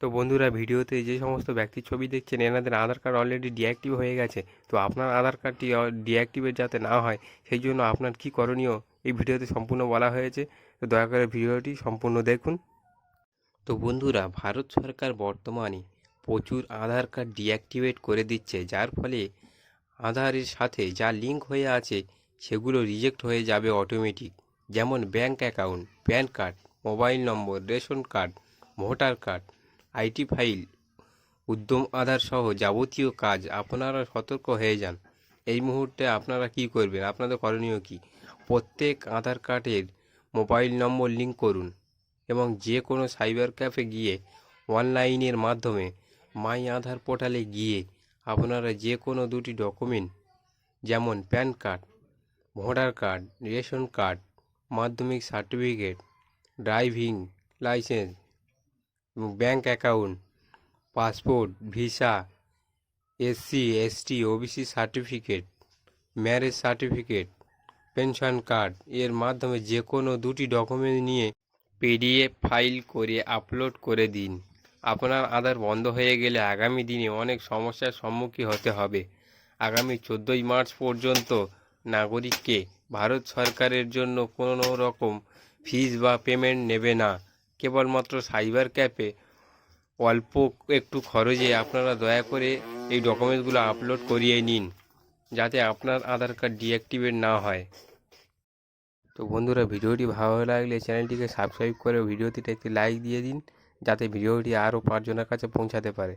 তো বন্ধুরা, ভিডিওতে যে সমস্ত ব্যক্তির ছবি দেখছেন এনাদের আধার কার্ড অলরেডি ডিঅ্যাক্টিভ হয়ে গেছে। তো আপনার আধার কার্ডটি ডিঅ্যাক্টিভেট যাতে না হয় সেই জন্য আপনার কি করণীয় এই ভিডিওতে সম্পূর্ণ বলা হয়েছে। তো দয়া করে ভিডিওটি সম্পূর্ণ দেখুন। তো বন্ধুরা, ভারত সরকার বর্তমানে প্রচুর আধার কার্ড ডিঅ্যাক্টিভেট করে দিচ্ছে, যার ফলে আধারের সাথে যা লিঙ্ক হয়ে আছে সেগুলো রিজেক্ট হয়ে যাবে অটোমেটিক। যেমন bank account, pan card, mobile number, ration card, voter card, IT file, উদ্যম আধার সহ যাবতীয় কাজ। আপনারা সতর্ক হয়ে যান। এই মুহূর্তে আপনারা কি করবেন, আপনাদের করণীয় কি? প্রত্যেক আধার কার্ডের মোবাইল নম্বর লিঙ্ক করুন এবং যে কোনো সাইবার ক্যাফে গিয়ে অনলাইনের মাধ্যমে মাই আধার পোর্টালে গিয়ে আপনারা যে কোনো দুটি ডকুমেন্ট, যেমন pan card, voter card, ration card, মাধ্যমিক সার্টিফিকেট, ড্রাইভিং লাইসেন্স এবং bank account, passport, visa, SC ST OBC certificate, marriage certificate, pension card এর মাধ্যমে যে কোনো দুটি ডকুমেন্ট নিয়ে পিডিএফ ফাইল করে আপলোড করে দিন। আপনার আধার বন্ধ হয়ে গেলে আগামী দিনে অনেক সমস্যার সম্মুখীন হতে হবে। আগামী 14ই মার্চ পর্যন্ত নাগরিককে ভারত সরকারের জন্য কোনো রকম ফিজ বা পেমেন্ট নেবে না। কেবলমাত্র সাইবার ক্যাফে অল্প একটু খরচে আপনারা দয়া করে এই ডকুমেন্টসগুলো আপলোড করিয়ে নিন, যাতে আপনার আধার কার্ড ডিঅ্যাক্টিভেট না হয়। তো বন্ধুরা, ভিডিওটি ভালো লাগলে চ্যানেলটিকে সাবস্ক্রাইব করে ভিডিওটিতে একটি লাইক দিয়ে দিন, যাতে ভিডিওটি আরও 5 জনের কাছে পৌঁছাতে পারে।